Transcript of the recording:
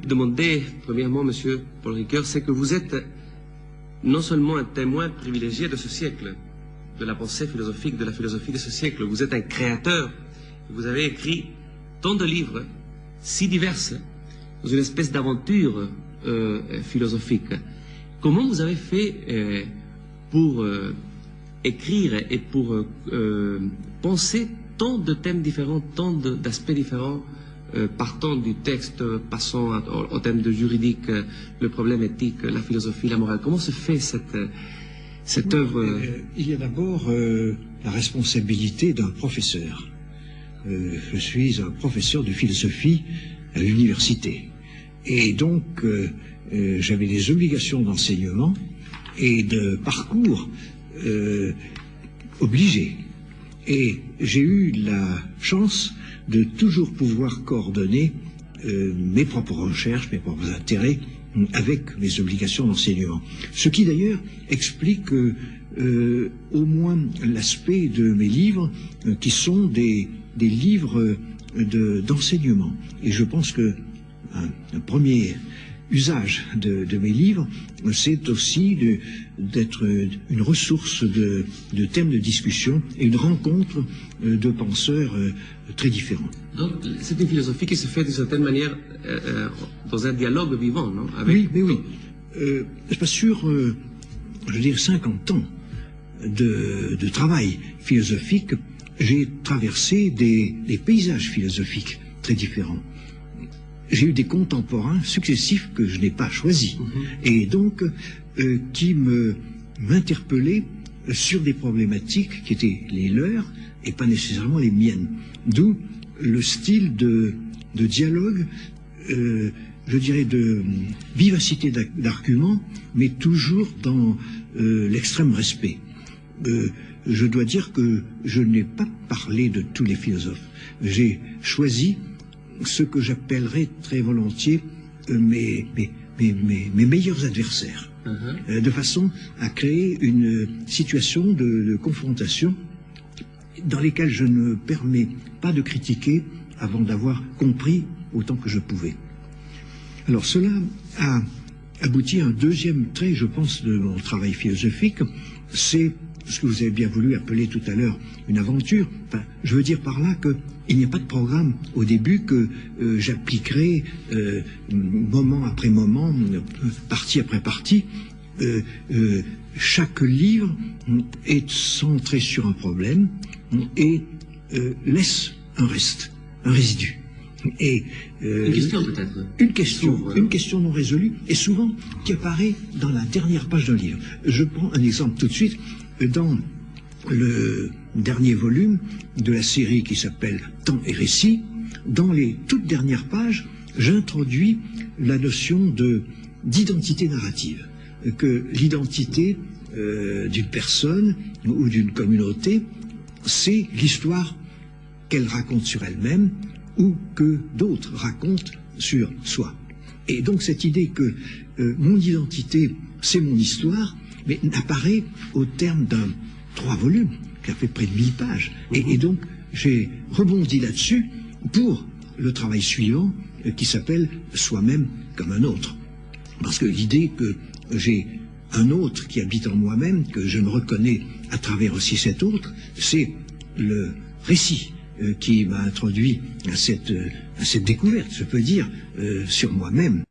demander, premièrement, Monsieur Paul Ricoeur, c'est que vous êtes non seulement un témoin privilégié de ce siècle, de la pensée philosophique, de la philosophie de ce siècle, vous êtes un créateur. Vous avez écrit tant de livres, si diverses, dans une espèce d'aventure philosophique. Comment vous avez fait pour écrire et pour penser tant de thèmes différents, tant d'aspects différents, partant du texte, passant au thème de juridique, le problème éthique, la philosophie, la morale? Comment se fait cette œuvre? Il y a d'abord la responsabilité d'un professeur. Je suis un professeur de philosophie à l'université. Et donc, j'avais des obligations d'enseignement et de parcours obligés. Et j'ai eu la chance de toujours pouvoir coordonner mes propres recherches, mes propres intérêts avec mes obligations d'enseignement. Ce qui d'ailleurs explique au moins l'aspect de mes livres qui sont des livres d'enseignement. Et je pense que un premier usage de mes livres, c'est aussi d'être une ressource de thèmes de discussion et une rencontre de penseurs très différents. Donc c'est une philosophie qui se fait d'une certaine manière dans un dialogue vivant, non? Oui, mais oui. C'est pas sûr, je veux dire 50 ans de travail philosophique, j'ai traversé des paysages philosophiques très différents. J'ai eu des contemporains successifs que je n'ai pas choisis, et donc qui m'interpellaient sur des problématiques qui étaient les leurs et pas nécessairement les miennes. D'où le style de dialogue, je dirais de vivacité d'argument, mais toujours dans l'extrême respect. Je dois dire que je n'ai pas parlé de tous les philosophes. J'ai choisi ce que j'appellerais très volontiers mes meilleurs adversaires, de façon à créer une situation de confrontation dans lesquelles je ne me permets pas de critiquer avant d'avoir compris autant que je pouvais. Alors cela a abouti à un deuxième trait, je pense, de mon travail philosophique, c'est ce que vous avez bien voulu appeler tout à l'heure une aventure. Enfin, je veux dire par là qu'il n'y a pas de programme au début que j'appliquerai moment après moment, partie après partie. Chaque livre est centré sur un problème et laisse un reste, un résidu. Et, une question peut-être. Une question non résolue, et souvent qui apparaît dans la dernière page d'un livre. Je prends un exemple tout de suite. Dans le dernier volume de la série qui s'appelle Temps et Récit, dans les toutes dernières pages, j'introduis la notion d'identité narrative. Que l'identité d'une personne ou d'une communauté, c'est l'histoire qu'elle raconte sur elle-même ou que d'autres racontent sur soi. Et donc cette idée que mon identité, c'est mon histoire, mais apparaît au terme d'un 3 volumes, qui a fait près de 1000 pages. Et donc, j'ai rebondi là-dessus pour le travail suivant, qui s'appelle Soi-même comme un autre. Parce que l'idée que j'ai un autre qui habite en moi-même, que je me reconnais à travers aussi cet autre, c'est le récit qui m'a introduit à cette découverte, je peux dire, sur moi-même.